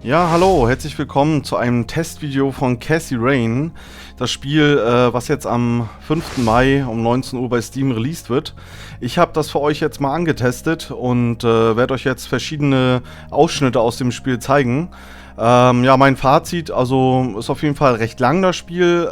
Ja, hallo, herzlich willkommen zu einem Testvideo von Cassie Rain. Das Spiel, was jetzt am 5. Mai um 19 Uhr bei Steam released wird. Ich habe das für euch jetzt mal angetestet und werde euch jetzt verschiedene Ausschnitte aus dem Spiel zeigen. Ja, mein Fazit, also ist auf jeden Fall recht lang das Spiel.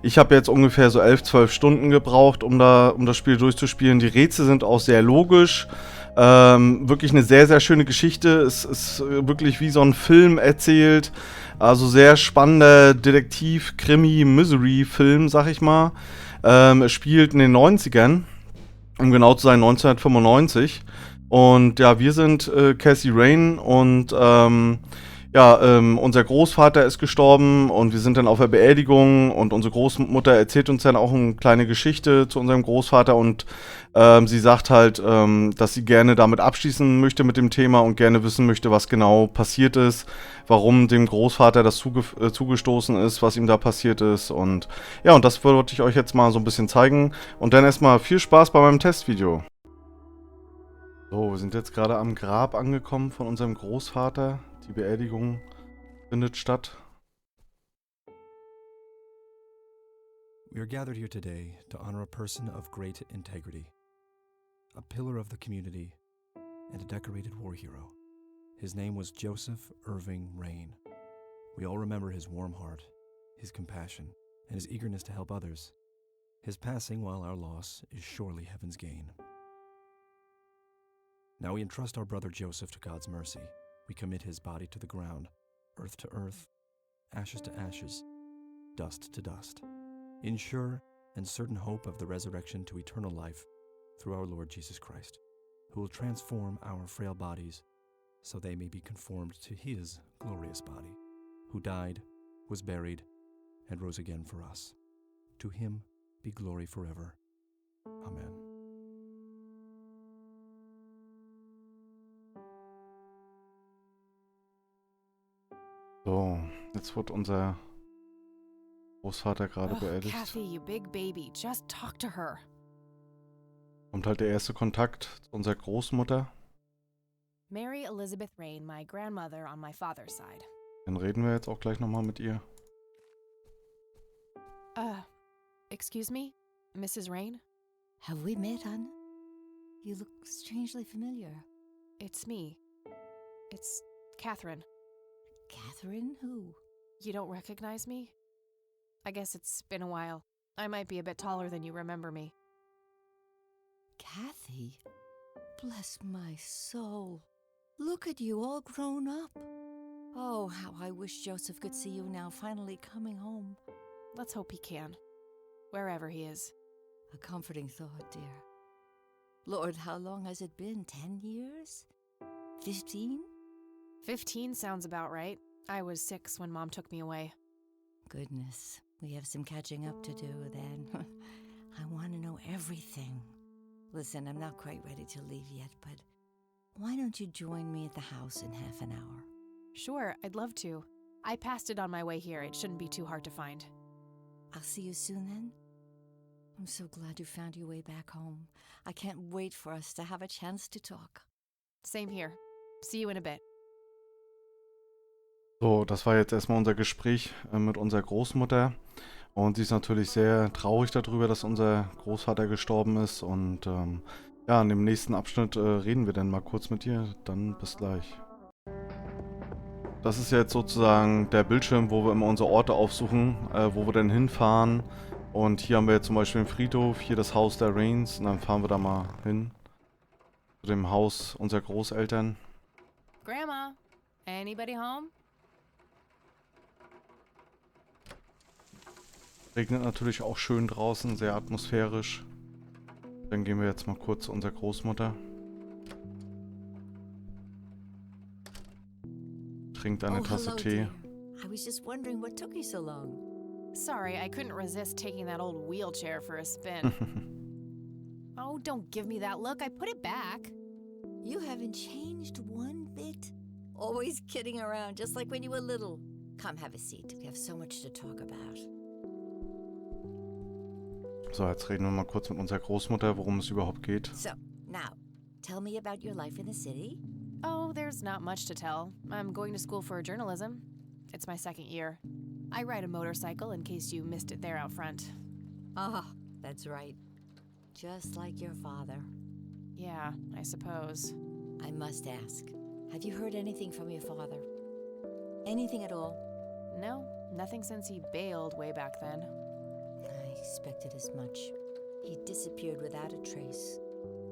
Ich habe jetzt ungefähr so 11, 12 Stunden gebraucht, um das Spiel durchzuspielen. Die Rätsel sind auch sehr logisch. Wirklich eine sehr, sehr schöne Geschichte. Es ist wirklich wie so ein Film erzählt. Also sehr spannender Detektiv-Krimi-Misery-Film, sag ich mal. Es spielt in den 90ern, um genau zu sein 1995. Und ja, wir sind Cassie Rain und unser Großvater ist gestorben und wir sind dann auf der Beerdigung und unsere Großmutter erzählt uns dann auch eine kleine Geschichte zu unserem Großvater und sie sagt halt, dass sie gerne damit abschließen möchte mit dem Thema und gerne wissen möchte, was genau passiert ist, warum dem Großvater das zugestoßen ist, was ihm da passiert ist und ja, und das wollte ich euch jetzt mal so ein bisschen zeigen und dann erstmal viel Spaß bei meinem Testvideo. So, wir sind jetzt gerade am Grab angekommen von unserem Großvater. Die Beerdigung findet statt. We are gathered here today to honor a person of great integrity, a pillar of the community, and a decorated war hero. His name was Joseph Irving Rain. We all remember his warm heart, his compassion, and his eagerness to help others. His passing, while our loss, is surely heaven's gain. Now we entrust our brother Joseph to God's mercy. We commit his body to the ground, earth to earth, ashes to ashes, dust to dust, in sure and certain hope of the resurrection to eternal life through our Lord Jesus Christ, who will transform our frail bodies so they may be conformed to his glorious body, who died, was buried, and rose again for us. To him be glory forever. Amen. So, jetzt wird unser Großvater gerade beerdigt. Kathy, you big baby, just talk to her. Kommt halt der erste Kontakt zu unserer Großmutter. Mary Elizabeth Rain, my grandmother on my father's side. Dann reden wir jetzt auch gleich nochmal mit ihr. Excuse me, Mrs. Rain? Have we met, hon? You look strangely familiar. It's me. It's Catherine. Catherine? Who? You don't recognize me? I guess it's been a while. I might be a bit taller than you remember me. Kathy? Bless my soul. Look at you, all grown up. Oh, how I wish Joseph could see you now, finally coming home. Let's hope he can. Wherever he is. A comforting thought, dear. Lord, how long has it been? 10 years? 15? 15 sounds about right. I was 6 when Mom took me away. Goodness, we have some catching up to do then. I want to know everything. Listen, I'm not quite ready to leave yet, but why don't you join me at the house in half an hour? Sure, I'd love to. I passed it on my way here. It shouldn't be too hard to find. I'll see you soon then. I'm so glad you found your way back home. I can't wait for us to have a chance to talk. Same here. See you in a bit. So, das war jetzt erstmal unser Gespräch mit unserer Großmutter. Und sie ist natürlich sehr traurig darüber, dass unser Großvater gestorben ist. Und ja, in dem nächsten Abschnitt reden wir dann mal kurz mit ihr. Dann bis gleich. Das ist jetzt sozusagen der Bildschirm, wo wir immer unsere Orte aufsuchen, wo wir dann hinfahren. Und hier haben wir jetzt zum Beispiel den Friedhof, hier das Haus der Rains. Und dann fahren wir da mal hin. Zu dem Haus unserer Großeltern. Grandma, anybody home? Regnet natürlich auch schön draußen, sehr atmosphärisch. Dann gehen wir jetzt mal kurz zu unserer Großmutter. Trinkt eine Tasse Tee. I was just wondering what took you so long. Sorry, I couldn't resist taking that old wheelchair for a spin. Oh, don't give me that look. I put it back. You haven't changed one bit. Always kidding around, just like when you were little. Come, have a seat. We have so much to talk about. So, jetzt reden wir mal kurz mit unserer Großmutter, worum es überhaupt geht. So, now, tell me about your life in the city. Oh, there's not much to tell. I'm going to school for journalism. It's my second year. I ride a motorcycle in case you missed it there out front. Oh, that's right. Just like your father. Yeah, I suppose. I must ask, have you heard anything from your father? Anything at all? No, nothing since he bailed way back then. I expected as much. He disappeared without a trace.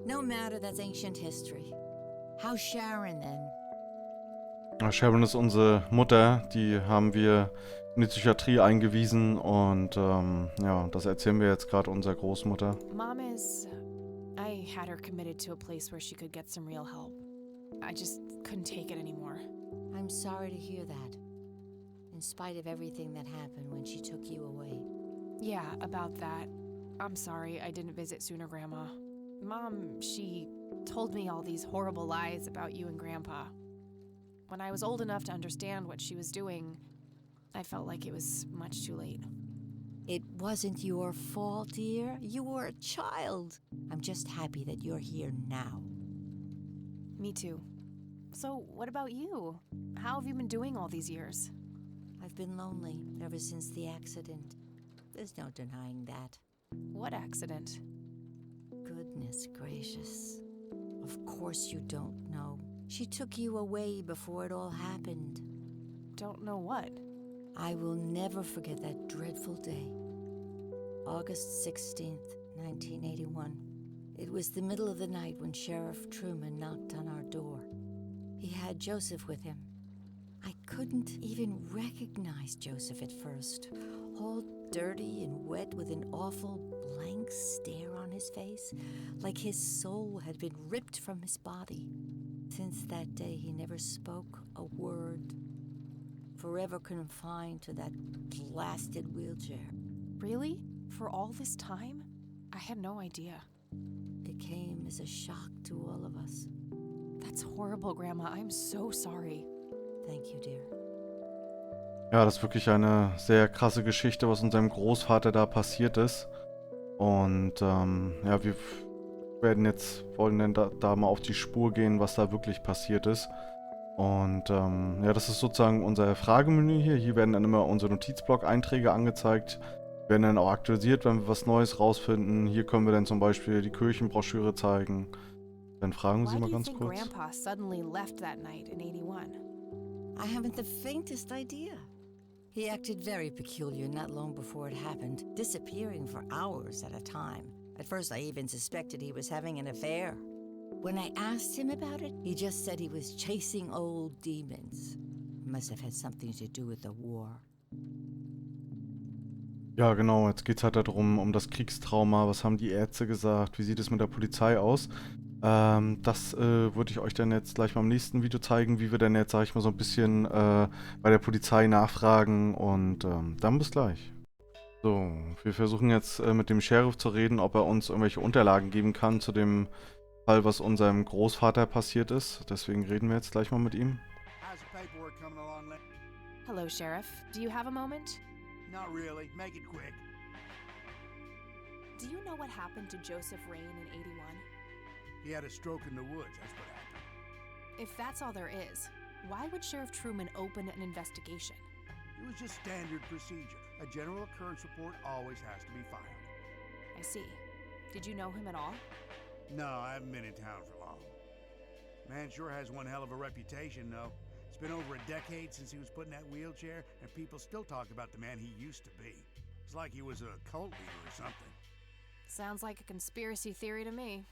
No matter, that's ancient history. How's Sharon then? Sharon ist unsere Mutter, die haben wir in die Psychiatrie eingewiesen und ja, das erzählen wir jetzt gerade unserer Großmutter. Mom is... I had her committed to a place where she could get some real help. I just couldn't take it anymore. I'm sorry to hear that. In spite of everything that happened when she took you away. Yeah, about that. I'm sorry I didn't visit sooner, Grandma. Mom, she told me all these horrible lies about you and Grandpa. When I was old enough to understand what she was doing, I felt like it was much too late. It wasn't your fault, dear. You were a child. I'm just happy that you're here now. Me too. So, what about you? How have you been doing all these years? I've been lonely ever since the accident. There's no denying that. What accident? Goodness gracious. Of course you don't know. She took you away before it all happened. Don't know what? I will never forget that dreadful day. August 16th, 1981. It was the middle of the night when Sheriff Truman knocked on our door. He had Joseph with him. I couldn't even recognize Joseph at first. All dirty and wet with an awful blank stare on his face, like his soul had been ripped from his body. Since that day, he never spoke a word. Forever confined to that blasted wheelchair. Really? For all this time? I had no idea. It came as a shock to all of us. That's horrible, Grandma. I'm so sorry. Thank you, dear. Ja, das ist wirklich eine sehr krasse Geschichte, was unserem Großvater da passiert ist. Und ja, wir wollen dann da mal auf die Spur gehen, was da wirklich passiert ist. Und ja, das ist sozusagen unser Fragemenü hier. Hier werden dann immer unsere Notizblog-Einträge angezeigt. Werden dann auch aktualisiert, wenn wir was Neues rausfinden. Hier können wir dann zum Beispiel die Kirchenbroschüre zeigen. Dann fragen Sie mal ganz kurz. Why do you think Grandpa suddenly left that night in 81? I haven't the faintest idea. He acted very peculiar not long before it happened, disappearing for hours at a time. At first, I even suspected he was having an affair. When I asked him about it, he just said he was chasing old demons. Must have had something to do with the war. Ja, genau, jetzt geht es halt darum, um das Kriegstrauma. Was haben die Ärzte gesagt? Wie sieht es mit der Polizei aus? Das würde ich euch dann jetzt gleich mal im nächsten Video zeigen, wie wir dann jetzt, sag ich mal, so ein bisschen bei der Polizei nachfragen und dann bis gleich. So, wir versuchen jetzt mit dem Sheriff zu reden, ob er uns irgendwelche Unterlagen geben kann zu dem Fall, was unserem Großvater passiert ist. Deswegen reden wir jetzt gleich mal mit ihm. Hello, Sheriff. Do you have a moment? Not really. Make it quick. Do you know what happened to Joseph Rain in 81? He had a stroke in the woods. That's what happened. If that's all there is, why would Sheriff Truman open an investigation? It was just standard procedure. A general occurrence report always has to be filed. I see. Did you know him at all? No, I haven't been in town for long. Man sure has one hell of a reputation, though. It's been over a decade since he was put in that wheelchair, and people still talk about the man he used to be. It's like he was a cult leader or something. Sounds like a conspiracy theory to me.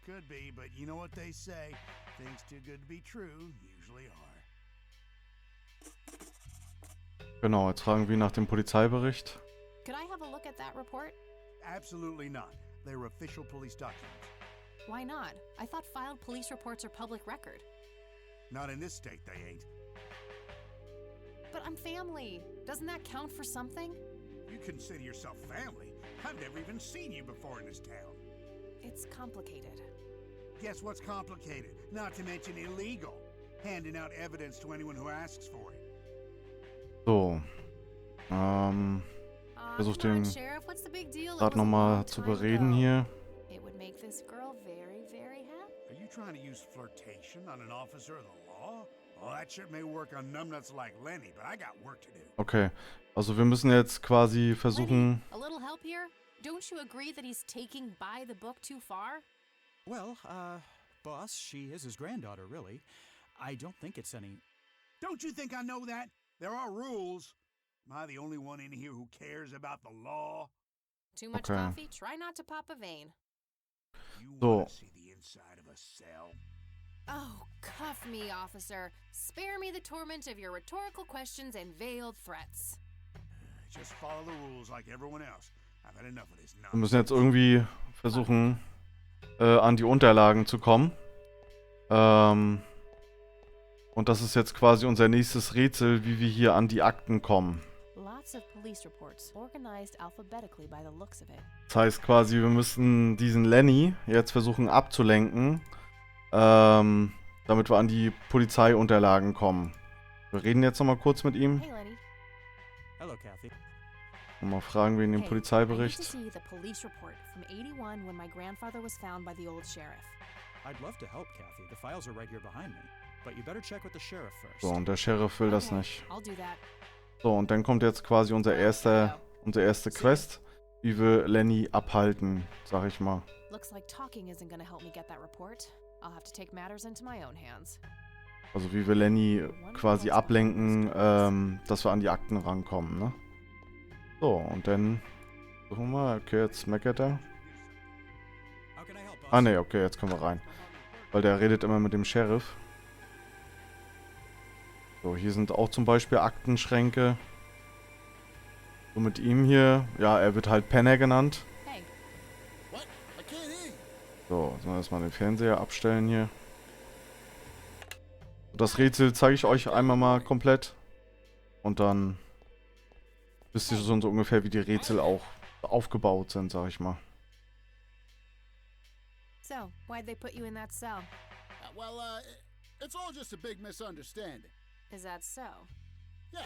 Could be, but you know what they say. Things too good to be true usually are. Genau, jetzt fragen wir nach dem Polizeibericht. Could I have a look at that report? Absolutely not. They're official police documents. Why not? I thought filed police reports are public record. Not in this state, they ain't. But I'm family. Doesn't that count for something? You consider yourself family? I've never even seen you before in this town. It's complicated. Guess what's complicated? Not to mention illegal. Handing out evidence to anyone who asks for it. So, versucht Come on, den... Sheriff, what's the big deal gerade nochmal zu bereden hier. It would make this girl very, very happy. Are you trying to use flirtation on an officer of the law? Well, that shit may work on numbnuts like Lenny, but I got work to do. Okay, also wir müssen jetzt quasi versuchen... A little help here? Don't you agree that he's taking by the book too far? Well, boss, she is his granddaughter, really. I don't think it's any... Don't you think I know that? There are rules. Am I the only one in here who cares about the law? Too much Okay. coffee? Try not to pop a vein. You So. want to see the inside of a cell? Oh, cuff me, officer. Spare me the torment of your rhetorical questions and veiled threats. Just follow the rules like everyone else. I've had enough of this Wir nonsense. müssen jetzt irgendwie versuchen, an die Unterlagen zu kommen. Und das ist jetzt quasi unser nächstes Rätsel, wie wir hier an die Akten kommen. Lots of police reports, organized alphabetically by the looks of it. Das heißt quasi, wir müssen diesen Lenny jetzt versuchen abzulenken, damit wir an die Polizeiunterlagen kommen. Wir reden jetzt nochmal kurz mit ihm Hey, Lenny. Hello, Kathy. und mal fragen wegen dem Hey, I need to Polizeibericht. see the police report from 81 when my grandfather was found by the old sheriff. I'd love to help, Kathy. The files are right here behind me. But you better check with the sheriff first. So, und der Sheriff will das Okay, nicht. I'll do that. So, und dann kommt jetzt quasi unsere erste Quest, wie wir Lenny abhalten, sag ich mal. Looks like talking isn't gonna help me get that report. I'll have to take matters into my own hands. Also wie wir Lenny quasi ablenken, dass wir an die Akten rankommen, ne? So, und dann suchen wir mal. Okay, jetzt meckert er. How can I help, boss? Ah ne, okay, jetzt können wir rein. Weil der redet immer mit dem Sheriff. So, hier sind auch zum Beispiel Aktenschränke. So mit ihm hier, ja, er wird halt Penner genannt. Hey, What? I can't hear you. So, jetzt mal erstmal den Fernseher abstellen hier. Das Rätsel zeige ich euch einmal mal komplett. Und dann wisst ihr schon so ungefähr, wie die Rätsel auch aufgebaut sind, sag ich mal. so why'd they put you in that cell? It's all just a big misunderstanding. Is that so? Yeah,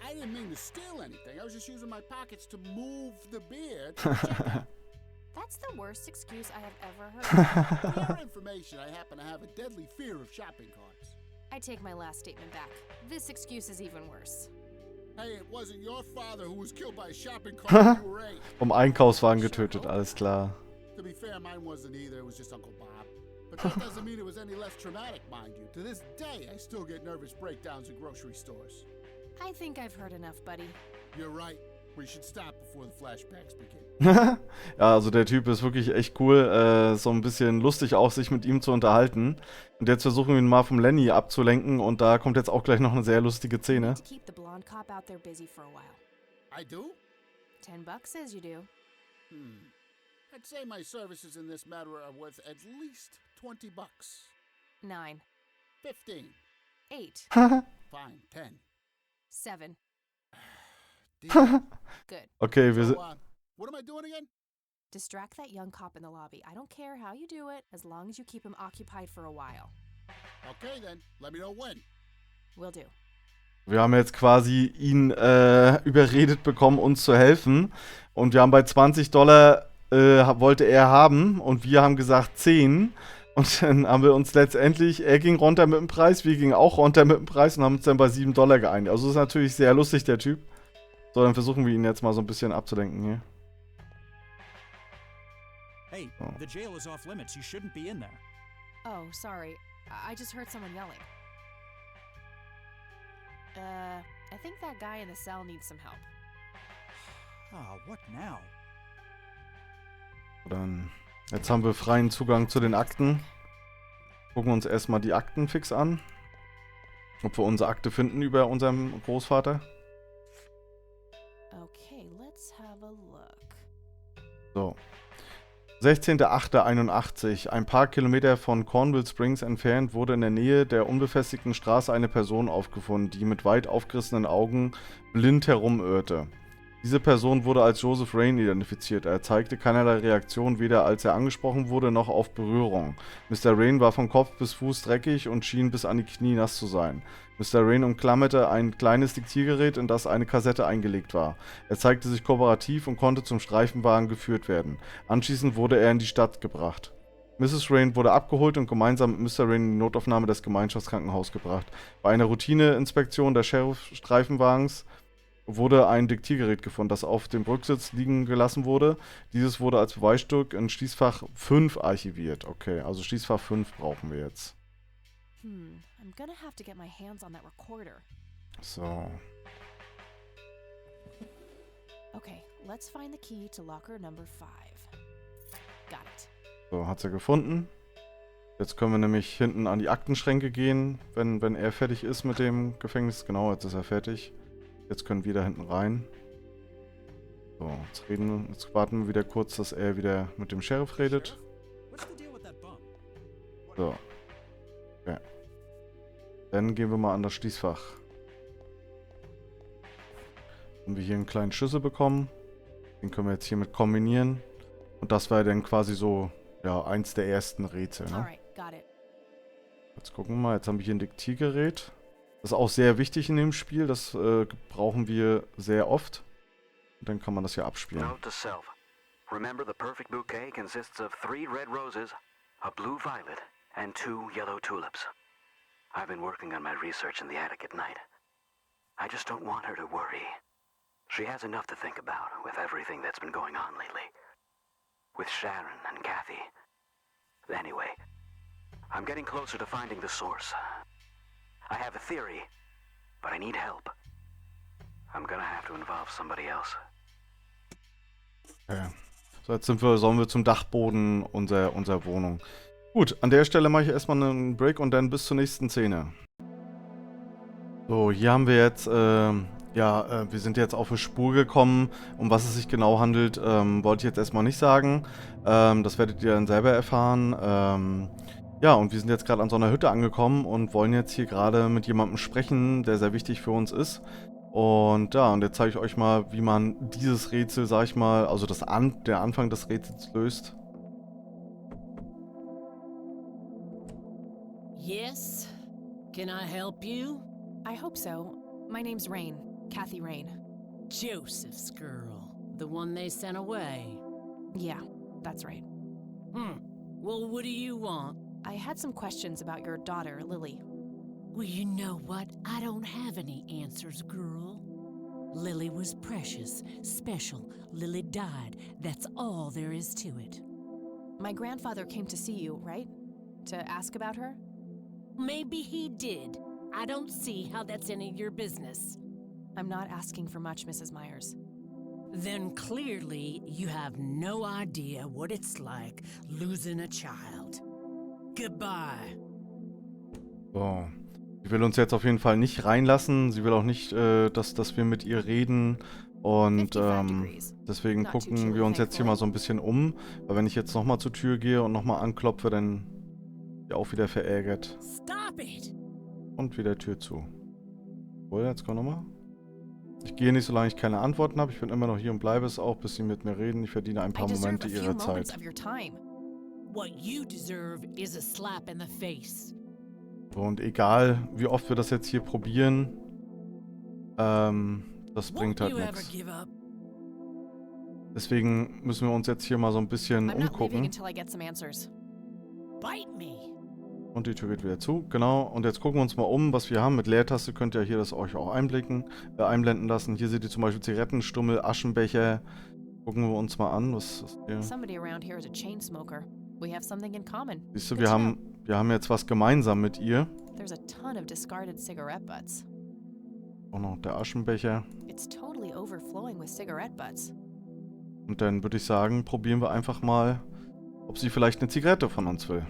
I didn't mean to steal anything. I was just using my pockets to move the beer to the checkout. That's the worst excuse I have ever heard. For your information, I happen to have a deadly fear of shopping carts. I take my last statement back. This excuse is even worse. Hey, it wasn't your father who was killed by a shopping cart when you were 8. Vom Einkaufswagen getötet, alles klar. To be fair, mine wasn't either. It was just Uncle Bob. But that doesn't mean it was any less traumatic, mind you. To this day, I still get nervous breakdowns in grocery stores. I think I've heard enough, buddy. You're right. We should stop before the flashbacks begin. Ja, also der Typ ist wirklich echt cool. So ein bisschen lustig auch, sich mit ihm zu unterhalten. Und jetzt versuchen wir ihn mal vom Lenny abzulenken. Und da kommt jetzt auch gleich noch eine sehr lustige Szene. To keep the blonde cop out there busy for a while. I do? $10 says you do. I'd say my services in this matter are worth at least $20. 9, 15. 8, Fine, 10. 7. Deal. Good. Okay, wir So, sind... what am I doing again? Distract that young cop in the lobby. I don't care how you do it, as long as you keep him occupied for a while. Okay then, let me know when. Will do. Wir haben jetzt quasi ihn überredet bekommen, uns zu helfen. Und wir haben bei $20 wollte er haben und wir haben gesagt 10. Und dann haben wir uns letztendlich, er ging runter mit dem Preis, wir gingen auch runter mit dem Preis und haben uns dann bei $7 geeinigt. Also ist natürlich sehr lustig, der Typ. So, dann versuchen wir ihn jetzt mal so ein bisschen abzulenken hier. Hey, Oh. the jail is off limits. You shouldn't be in there. Oh, sorry. I just heard someone yelling. I think that guy in the cell needs some help. Ah, what now? Dann, jetzt haben wir freien Zugang zu den Akten. Gucken uns erstmal die Akten fix an. Ob wir unsere Akte finden über unserem Großvater. Okay, let's have a look. So. 16.08.81. Ein paar Kilometer von Cornwall Springs entfernt wurde in der Nähe der unbefestigten Straße eine Person aufgefunden, die mit weit aufgerissenen Augen blind herumirrte. Diese Person wurde als Joseph Rain identifiziert. Er zeigte keinerlei Reaktion, weder als er angesprochen wurde, noch auf Berührung. Mr. Rain war von Kopf bis Fuß dreckig und schien bis an die Knie nass zu sein. Mr. Rain umklammerte ein kleines Diktiergerät, in das eine Kassette eingelegt war. Er zeigte sich kooperativ und konnte zum Streifenwagen geführt werden. Anschließend wurde er in die Stadt gebracht. Mrs. Rain wurde abgeholt und gemeinsam mit Mr. Rain in die Notaufnahme des Gemeinschaftskrankenhauses gebracht. Bei einer Routineinspektion des Sheriff-Streifenwagens wurde ein Diktiergerät gefunden, das auf dem Rücksitz liegen gelassen wurde. Dieses wurde als Beweisstück in Schließfach 5 archiviert. Okay, also Schließfach 5 brauchen wir jetzt. I'm gonna have to get my hands on that recorder. So. Okay, let's find the key to locker number 5. Got it. So, hat sie gefunden. Jetzt können wir nämlich hinten an die Aktenschränke gehen, wenn er fertig ist mit dem Gefängnis. Genau, jetzt ist er fertig. Jetzt können wir da hinten rein. So, jetzt warten wir wieder kurz, dass er wieder mit dem Sheriff redet. So. Okay. Dann gehen wir mal an das Schließfach. Haben wir hier einen kleinen Schlüssel bekommen. Den können wir jetzt hiermit kombinieren. Und das war dann quasi so, ja, eins der ersten Rätsel, ne? Jetzt gucken wir mal, jetzt haben wir hier ein Diktiergerät. Das ist auch sehr wichtig in dem Spiel, das brauchen wir sehr oft. Und dann kann man das hier abspielen. Note to self. Remember, the perfect bouquet consists of 3 red roses, a blue violet, and 2 yellow tulips. I've been working on my research in the attic at night. I just don't want her to worry. She has enough to think about with everything that's been going on lately. With Sharon and Kathy. Anyway, I'm getting closer to finding the source. I have a theory, but I need help. I'm gonna have to involve somebody else. Okay. So, jetzt sollen wir zum Dachboden unserer Wohnung. Gut, an der Stelle mache ich erstmal einen Break und dann bis zur nächsten Szene. So, hier haben wir jetzt, wir sind jetzt auf eine Spur gekommen. Um was es sich genau handelt, wollte ich jetzt erstmal nicht sagen. Das werdet ihr dann selber erfahren. Ja, und wir sind jetzt gerade an so einer Hütte angekommen und wollen jetzt hier gerade mit jemandem sprechen, der sehr wichtig für uns ist. Und ja, und jetzt zeige ich euch mal, wie man dieses Rätsel, sag ich mal, also der Anfang des Rätsels löst. Yes? Can I help you? I hope so. My name's Rain. Kathy Rain. Joseph's girl. The one they sent away. Yeah, that's right. Well, what do you want? I had some questions about your daughter, Lily. Well, you know what? I don't have any answers, girl. Lily was precious, special. Lily died. That's all there is to it. My grandfather came to see you, right? To ask about her? Maybe he did. I don't see how that's any of your business. I'm not asking for much, Mrs. Myers. Then clearly you have no idea what it's like losing a child. Goodbye. So. Sie will uns jetzt auf jeden Fall nicht reinlassen. Sie will auch nicht, dass wir mit ihr reden. Und deswegen gucken wir uns jetzt hier mal so ein bisschen um. Weil wenn ich jetzt nochmal zur Tür gehe und nochmal anklopfe, dann ist sie auch wieder verärgert. Und wieder Tür zu. Wohl, jetzt komm nochmal. Ich gehe nicht, solange ich keine Antworten habe. Ich bin immer noch hier und bleibe es auch, bis sie mit mir reden. Ich verdiene ein paar Momente ihrer Zeit. What you deserve is a slap in the face. Und egal, wie oft wir das jetzt hier probieren, das bringt halt nichts. Deswegen müssen wir uns jetzt hier mal so ein bisschen umgucken. Und die Tür geht wieder zu, genau. Und jetzt gucken wir uns mal um, was wir haben. Mit Leertaste könnt ihr hier das euch auch einblenden lassen. Hier seht ihr zum Beispiel Zigarettenstummel, Aschenbecher. Gucken wir uns mal an, was ist hier. Siehst du, wir haben jetzt was gemeinsam mit ihr. Auch noch der Aschenbecher. Und dann würde ich sagen, probieren wir einfach mal, ob sie vielleicht eine Zigarette von uns will.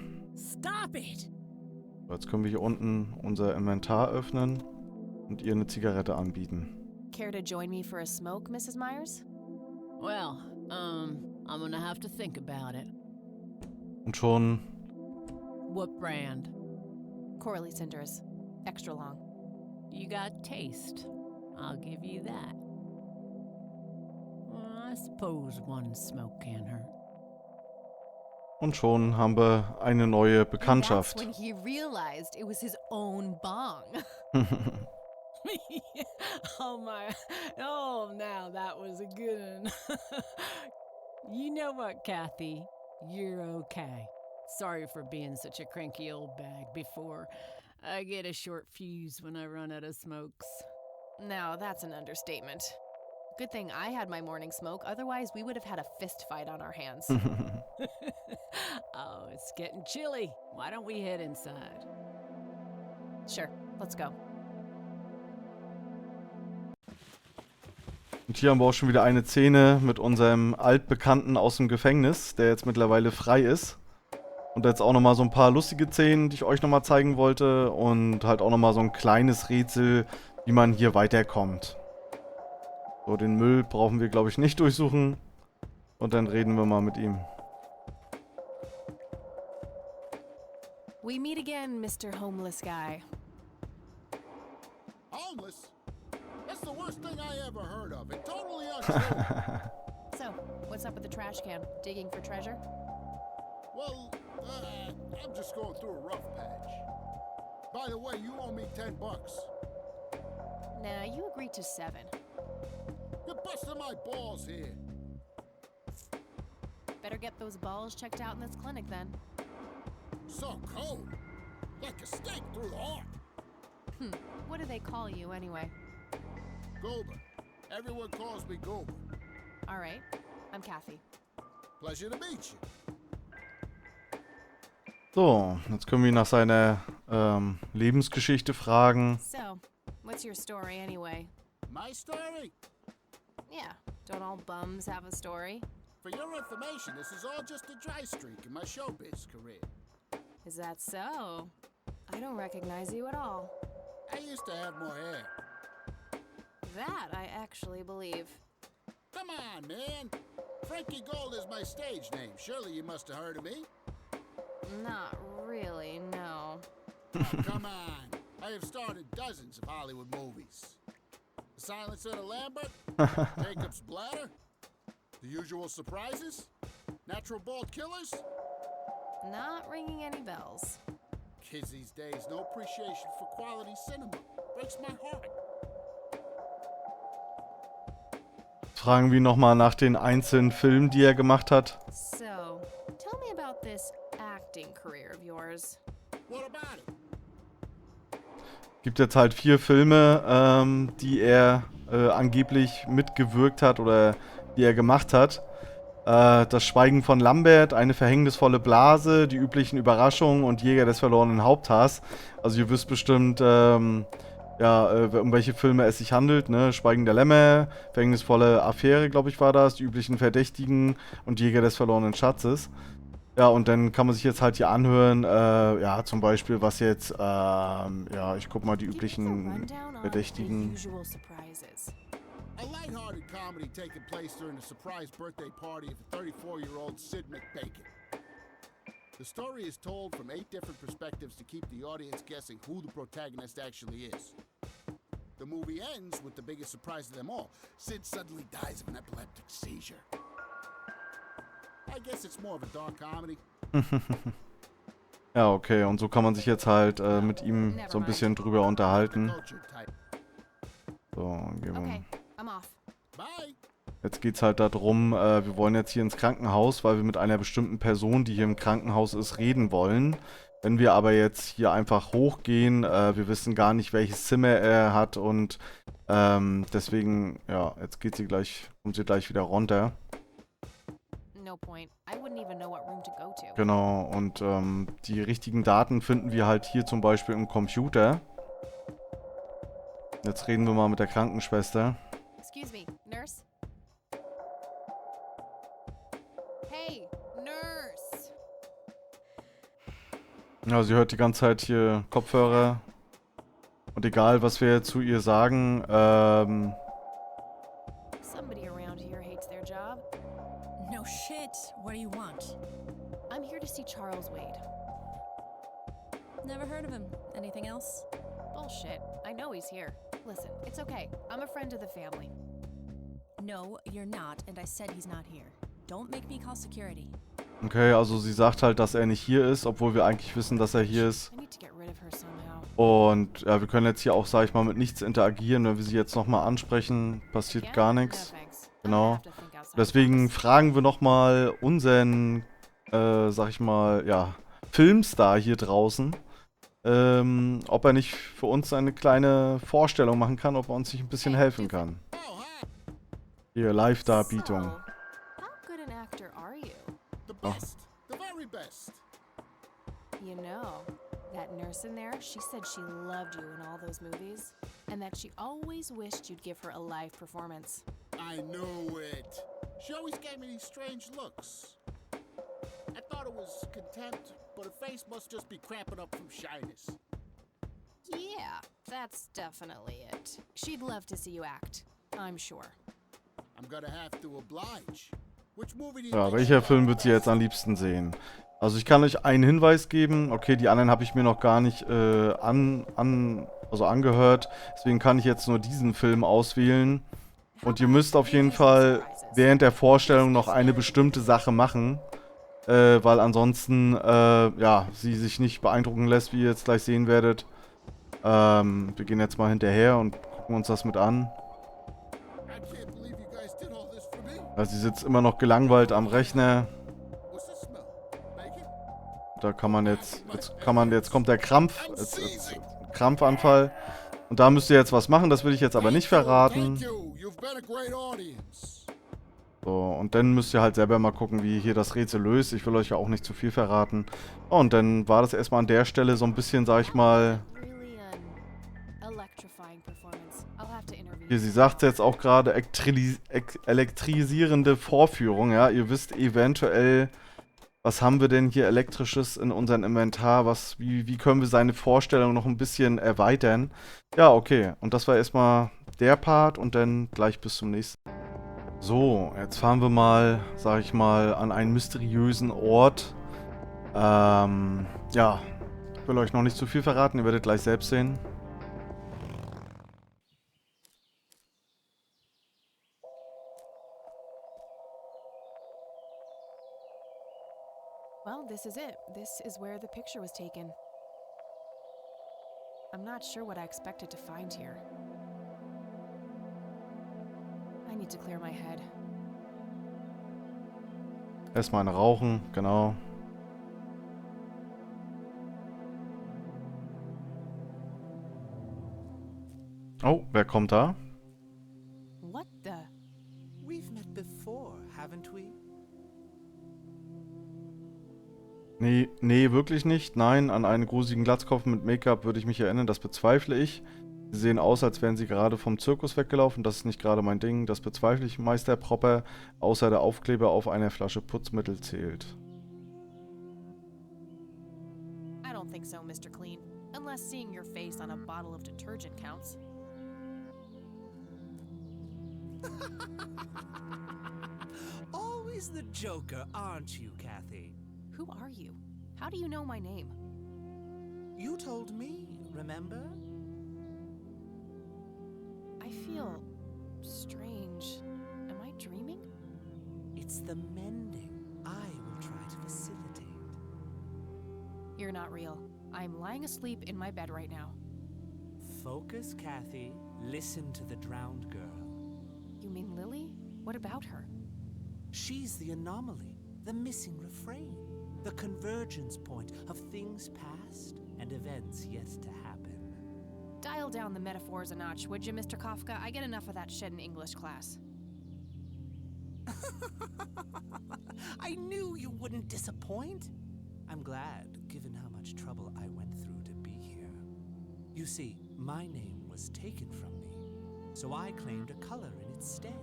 Jetzt können wir hier unten unser Inventar öffnen und ihr eine Zigarette anbieten. Care to join me for a smoke, Mrs. Myers? Well, I'm gonna have to think about it. Und schon... What brand? Corley Cinders. Extra long. You got taste. I'll give you that. I suppose one smoke can't hurt. Und schon haben wir eine neue And that's Bekanntschaft. when he realized it was his own bong. Oh my, oh now that was a good one. You know what, Kathy? You're okay. Sorry for being such a cranky old bag before. I get a short fuse when I run out of smokes. Now, that's an understatement. Good thing I had my morning smoke, otherwise we would have had a fist fight on our hands. Oh, it's getting chilly. Why don't we head inside? Sure, let's go. Und hier haben wir auch schon wieder eine Szene mit unserem Altbekannten aus dem Gefängnis, der jetzt mittlerweile frei ist. Und jetzt auch nochmal so ein paar lustige Szenen, die ich euch nochmal zeigen wollte. Und halt auch nochmal so ein kleines Rätsel, wie man hier weiterkommt. So, den Müll brauchen wir, glaube ich, nicht durchsuchen. Und dann reden wir mal mit ihm. We meet again, Mr. Homeless Guy. Homeless? That's the worst thing I ever heard of. And totally untrue. So, what's up with the trash can? Digging for treasure? Well, I'm just going through a rough patch. By the way, you owe me $10. Nah, you agreed to 7. You're busting my balls here. Better get those balls checked out in this clinic then. So cold. Like a stake through the heart. What do they call you anyway? Goober. Everyone calls me Goober. Alright, I'm Kathy. Pleasure to meet you. So, jetzt können wir ihn nach seiner Lebensgeschichte fragen. So, what's your story anyway? My story? Yeah, don't all bums have a story? For your information, this is all just a dry streak in my showbiz career. Is that so? I don't recognize you at all. I used to have more hair. That I actually believe. Come on, man. Frankie Gold is my stage name. Surely you must have heard of me. Not really, no. Come on. I have starred in dozens of Hollywood movies. The Silence of the Lambert, Jacob's Bladder, The Usual Surprises, Natural Bald Killers. Not ringing any bells. Kids these days, no appreciation for quality cinema. Breaks my heart. Fragen wir nochmal nach den einzelnen Filmen, die er gemacht hat. So, tell me about this acting career of yours. What about it? Gibt jetzt halt 4 Filme, die er angeblich mitgewirkt hat oder die er gemacht hat. Das Schweigen von Lambert, eine verhängnisvolle Blase, die üblichen Überraschungen und Jäger des verlorenen Haupthaars. Also ihr wisst bestimmt, um welche Filme es sich handelt, ne? Schweigen der Lämmer, verhängnisvolle Affäre, glaube ich, war das, die üblichen Verdächtigen und Jäger des verlorenen Schatzes. Ja, und dann kann man sich jetzt halt hier anhören, zum Beispiel, was jetzt, ich guck mal, die üblichen Verdächtigen. A lighthearted comedy taking place during the surprise birthday party of a 34-year-old Sid McBacon. The story is told from 8 different perspectives to keep the audience guessing who the protagonist actually is. The movie ends with the biggest surprise of them all. Sid suddenly dies of an epileptic seizure. I guess it's more of a dark comedy. Ja, okay, und so kann man sich jetzt halt mit ihm so ein bisschen drüber unterhalten. So, gehen wir. Okay, I'm off. Bye. Jetzt geht's halt darum, wir wollen jetzt hier ins Krankenhaus, weil wir mit einer bestimmten Person, die hier im Krankenhaus ist, reden wollen. Wenn wir aber jetzt hier einfach hochgehen, wir wissen gar nicht, welches Zimmer er hat und deswegen, ja, jetzt kommt sie gleich wieder runter. No point. I wouldn't even know what room to go to. Genau, und die richtigen Daten finden wir halt hier zum Beispiel im Computer. Jetzt reden wir mal mit der Krankenschwester. Excuse me, nurse? Hey, nurse! Ja, sie hört die ganze Zeit hier Kopfhörer. Und egal, was wir zu ihr sagen, Somebody around here hates their job. No shit. What do you want? I'm here to see Charles Wade. Never heard of him. Anything else? Bullshit. I know he's here. Listen, it's okay. I'm a friend of the family. No, you're not, and I said he's not here. Don't make me call security. Okay, also sie sagt halt, dass er nicht hier ist, obwohl wir eigentlich wissen, dass er hier ist. I need to get rid of her somehow. Und ja, wir können jetzt hier auch, sag ich mal, mit nichts interagieren. Wenn wir sie jetzt nochmal ansprechen, passiert gar nichts. Genau. Deswegen fragen wir nochmal unseren, sag ich mal, ja, Filmstar hier draußen, ob er nicht für uns eine kleine Vorstellung machen kann, ob er uns nicht ein bisschen helfen kann. Hier, Live-Darbietung. How good an actor are you? The best. The very best. You know, that nurse in there, she said she loved you in all those movies, and that she always wished you'd give her a live performance. I knew it. She always gave me these strange looks. I thought it was contempt, but her face must just be cramping up from shyness. Yeah, that's definitely it. She'd love to see you act, I'm sure. I'm gonna have to oblige. Which movie do you Ja, think welcher she Film liked wird sie jetzt am liebsten sehen? Also ich kann euch einen Hinweis geben. Okay, die anderen habe ich mir noch gar nicht angehört. Deswegen kann ich jetzt nur diesen Film auswählen. Und ihr müsst auf jeden Fall während der Vorstellung noch eine bestimmte Sache machen. Weil ansonsten, ja, sie sich nicht beeindrucken lässt, wie ihr jetzt gleich sehen werdet. Wir gehen jetzt mal hinterher und gucken uns das mit an. I can't believe you guys did all this for me. Also sie sitzt immer noch gelangweilt am Rechner. What's the smell? Bacon? Da kann man jetzt kommt der Krampfanfall. Und da müsst ihr jetzt was machen, das will ich jetzt aber nicht verraten. Thank you. You've been a great audience. So, und dann müsst ihr halt selber mal gucken, wie ihr hier das Rätsel löst. Ich will euch ja auch nicht zu viel verraten. Und dann war das erstmal an der Stelle so ein bisschen, sag ich mal... Really an electrifying performance. I'll have to interview. Hier, sie sagt jetzt auch gerade elektrisierende Vorführung, ja. Ihr wisst eventuell, was haben wir denn hier elektrisches in unserem Inventar? Wie können wir seine Vorstellung noch ein bisschen erweitern? Ja, okay. Und das war erstmal der Part und dann gleich bis zum nächsten. So, jetzt fahren wir mal, sag ich mal, an einen mysteriösen Ort. Ja, ich will euch noch nicht zu viel verraten, ihr werdet gleich selbst sehen. Well, this is it. This is where the picture was taken. I'm not sure what I expected to find here. I need to clear my head. Erstmal eine rauchen, genau. Oh, wer kommt da? What the? We've met before, haven't we? Nee, wirklich nicht. Nein, an einen gruseligen Glatzkopf mit Make-up würde ich mich erinnern, das bezweifle ich. Sie sehen aus, als wären sie gerade vom Zirkus weggelaufen. Das ist nicht gerade mein Ding. Das bezweifle ich, Meister Propper, außer der Aufkleber auf einer Flasche Putzmittel zählt. I don't think so, Mr. Clean. Unless seeing your face on a bottle of detergent counts. Always the joker, aren't you, Kathy? Who are you? How do you know my name? You told me, remember? I feel strange. Am I dreaming? It's the mending I will try to facilitate. You're not real. I'm lying asleep in my bed right now. Focus, Kathy. Listen to the drowned girl. You mean Lily? What about her? She's the anomaly, the missing refrain, the convergence point of things past and events yet to happen. Dial down the metaphors a notch, would you, Mr. Kafka? I get enough of that shit in English class. I knew you wouldn't disappoint. I'm glad, given how much trouble I went through to be here. You see, my name was taken from me, so I claimed a color in its stead.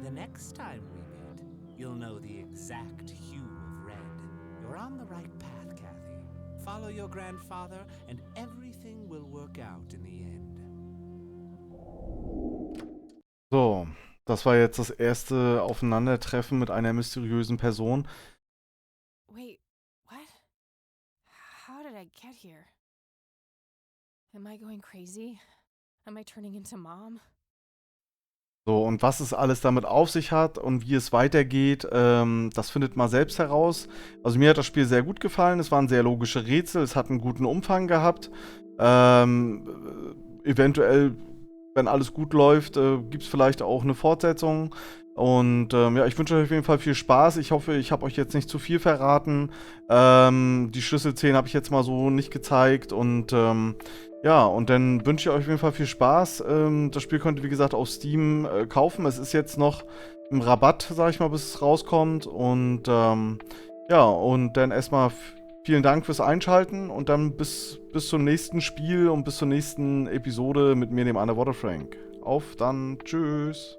The next time we meet, you'll know the exact hue of red. You're on the right path, Kathy. Follow your grandfather, and everything will work out in the end. So, das war jetzt das erste Aufeinandertreffen mit einer mysteriösen Person. Wait, what? How did I get here? Am I going crazy? Am I turning into Mom? So, und was es alles damit auf sich hat und wie es weitergeht, das findet man selbst heraus. Also mir hat das Spiel sehr gut gefallen, es waren sehr logische Rätsel, es hat einen guten Umfang gehabt. Eventuell, wenn alles gut läuft, gibt es vielleicht auch eine Fortsetzung. Und ja, ich wünsche euch auf jeden Fall viel Spaß. Ich hoffe, ich habe euch jetzt nicht zu viel verraten. Die Schlüsselszenen habe ich jetzt mal so nicht gezeigt. Und ja, und dann wünsche ich euch auf jeden Fall viel Spaß. Das Spiel könnt ihr, wie gesagt, auf Steam kaufen. Es ist jetzt noch im Rabatt, sag ich mal, bis es rauskommt. Und ja, und dann erstmal vielen Dank fürs Einschalten und dann bis zum nächsten Spiel und bis zur nächsten Episode mit mir, dem UnderwaterFrank. Auf dann, tschüss.